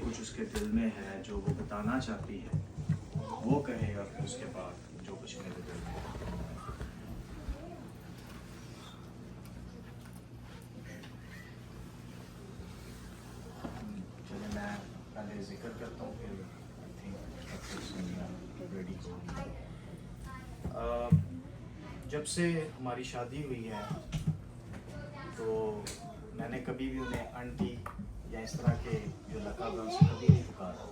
कुछ उसके दिल में है जो वो बताना चाहती है वो कहेगा, फिर उसके बाद जो कुछ मेरे दिल में है। चलिए मैं पहले जिक्र करता हूँ, फिर आई थिंक सोनिया रेडी होगी। जब से हमारी शादी हुई है तो मैंने कभी भी उन्हें आंटी या इस तरह के जो लक़ब है उनसे कभी नहीं पुकारा,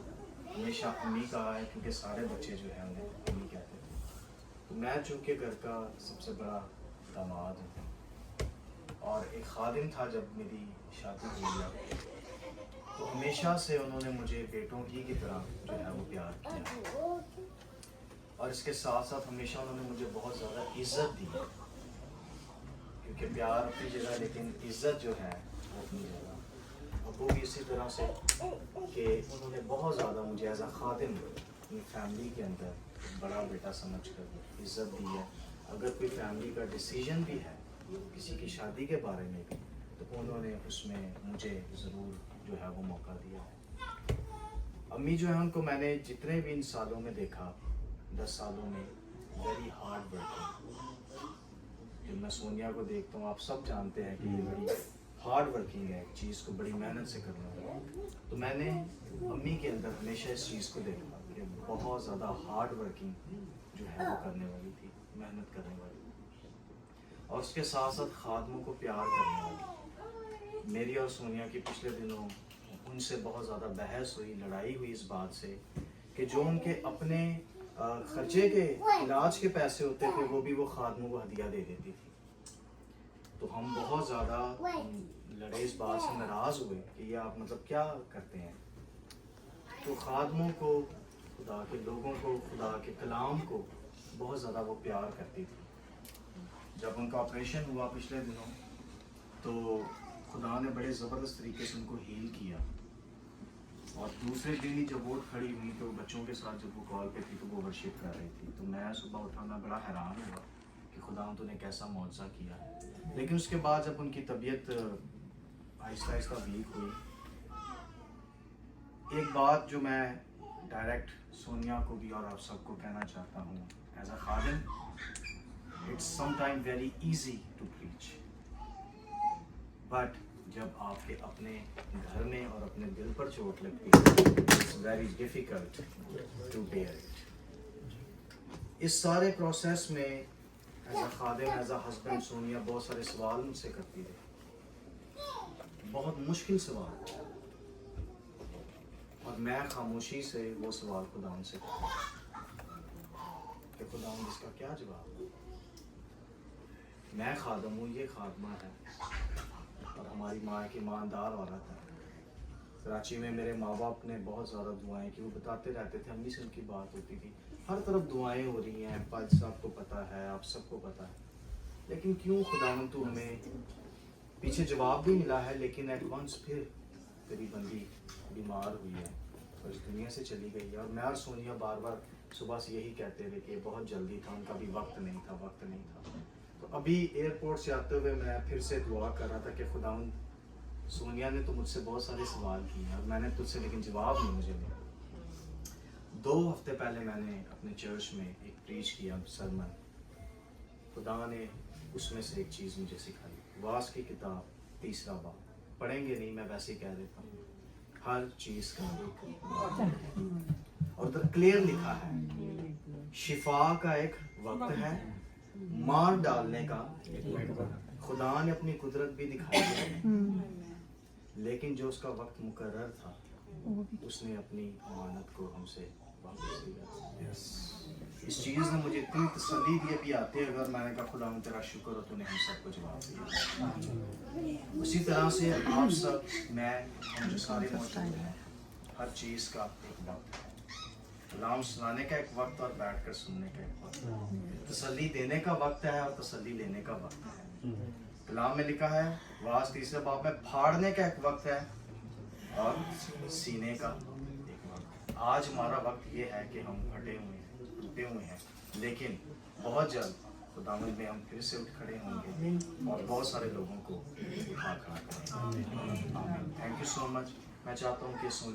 हमेशा अम्मी कहा है, क्योंकि सारे बच्चे जो हैं उन्हें अम्मी कहते हैं। तो मैं चूँकि घर का सबसे बड़ा दामाद हूँ और एक खादिम था जब मेरी शादी हुई है, तो हमेशा से उन्होंने मुझे बेटों ही की तरह जो है वो प्यार किया, और इसके साथ साथ हमेशा उन्होंने मुझे बहुत ज़्यादा इज़्ज़त दी, क्योंकि प्यार अपनी जगह लेकिन इज़्ज़त जो है वो अपनी जगह। और वो भी इसी तरह से कि उन्होंने बहुत ज़्यादा मुझे एज अ खादिम अपनी फैमिली के अंदर बड़ा बेटा समझ कर इज़्ज़त दी है। अगर कोई फैमिली का डिसीजन भी है किसी की शादी के बारे में भी, तो उन्होंने उसमें मुझे ज़रूर जो है वो मौका दिया है। अम्मी जो है उनको मैंने जितने भी इन सालों में देखा, 10 सालों में, वेरी हार्ड वर्किंग। जब मैं सोनिया को देखता हूँ, आप सब जानते हैं कि ये बड़ी हार्ड वर्किंग है, एक चीज़ को बड़ी मेहनत से करना है। तो मैंने अम्मी के अंदर हमेशा इस चीज़ को देखा कि बहुत ज़्यादा हार्ड वर्किंग जो है वो करने वाली थी, मेहनत करने वाली, और उसके साथ साथ खादमों को प्यार करने वाली। मेरी और सोनिया की पिछले दिनों उनसे बहुत ज़्यादा बहस हुई, लड़ाई हुई इस बात से कि जो उनके अपने खर्चे के इलाज के पैसे होते थे वो भी वो खादमों को हदिया दे देती थी। तो हम बहुत ज़्यादा लड़े, इस बात से नाराज़ हुए कि ये आप मतलब क्या करते हैं। तो खादमों को, खुदा के लोगों को, खुदा के कलाम को बहुत ज़्यादा वो प्यार करती थी। जब उनका ऑपरेशन हुआ पिछले दिनों, तो खुदा ने बड़े ज़बरदस्त तरीके से उनको हील किया, और दूसरे दिन ही जब वोट खड़ी हुई तो बच्चों के साथ जब वो कॉल पे थी तो वो वर्शिप कर रही थी। तो मैं सुबह उठा, मैं बड़ा हैरान हुआ कि खुदा तूने कैसा मौजज़ा किया है। लेकिन उसके बाद जब उनकी तबीयत आहिस्ता आहिस्ता वीक हुई, एक बात जो मैं डायरेक्ट सोनिया को भी और आप सबको कहना चाहता हूँ, एज अ खादिम, it's sometime very easy to preach, but जब आपके अपने घर में और अपने दिल पर चोट लगती है, it's very difficult to bear it. इस सारे प्रोसेस में एज अ खादिम, एज अ हस्बैंड, सोनिया बहुत सारे सवाल मुझसे करती रही, बहुत मुश्किल सवाल, और मैं खामोशी से वो सवाल खुदा से करता कि खुदा इसका क्या जवाब। मैं खादम हूँ, ये खादमा है, और हमारी माँ एक ईमानदार औरत है। कराची में मेरे माँ बाप ने बहुत ज़्यादा दुआएं की, वो बताते रहते थे, अम्मी से उनकी बात होती थी, हर तरफ दुआएं हो रही हैं, पाज साहब को पता है, आप सबको पता है, लेकिन क्यों खुदावन तू हमें, पीछे जवाब भी मिला है, लेकिन एट वंस फिर तेरी बंदी बीमार हुई है और इस दुनिया से चली गई है। और मैं और सोनिया बार बार सुबह से यही कहते थे कि बहुत जल्दी था, उनका भी वक्त नहीं था, वक्त नहीं था। तो अभी एयरपोर्ट से आते हुए मैं फिर से दुआ कर रहा था कि खुदावन, सोनिया ने तो मुझसे बहुत सारे सवाल किए हैं और मैंने तुझसे लेकिन जवाब नहीं मुझे मिला। 2 हफ्ते पहले मैंने अपने चर्च में एक प्रीच किया सरमन, खुदा ने उसमें से एक चीज़ मुझे सिखाई। वास की किताब 3रा बाब, पढ़ेंगे नहीं, मैं वैसे ही कह देता हूँ, हर चीज़ का और उधर क्लियर लिखा है, शिफा का एक वक्त है, मार डालने का एक वक्त है। खुदा ने अपनी कुदरत भी दिखाई है, लेकिन जो उसका वक्त मुकर्रर था उसने अपनी अमानत को हमसे वापस लिया। इस चीज़ ने मुझे इतनी तसल्ली दी अभी आते, अगर मैंने कहा खुदा तेरा शुक्र हो, तूने हम सबको जवाब दिया। उसी तरह से आप सब, मैं, हम जो सारे मौजूद हैं, हर चीज़ का एक वक्त है। कलाम सुनाने का एक वक्त और बैठ कर सुनने का एक वक्त है, तसल्ली देने का वक्त है और तसल्ली लेने का वक्त है। कलाम में लिखा है, वास 3रे बाब में, फाड़ने का एक वक्त है और सीने का एक वक्त। आज हमारा वक्त ये है कि हम फटे हुए हैं, टूटे हुए हैं, लेकिन बहुत जल्द खुदावंद में हम फिर से उठ खड़े होंगे और बहुत सारे लोगों को उठा खड़ा करेंगे। Thank you so much. मैं चाहता हूँ कि सोनिया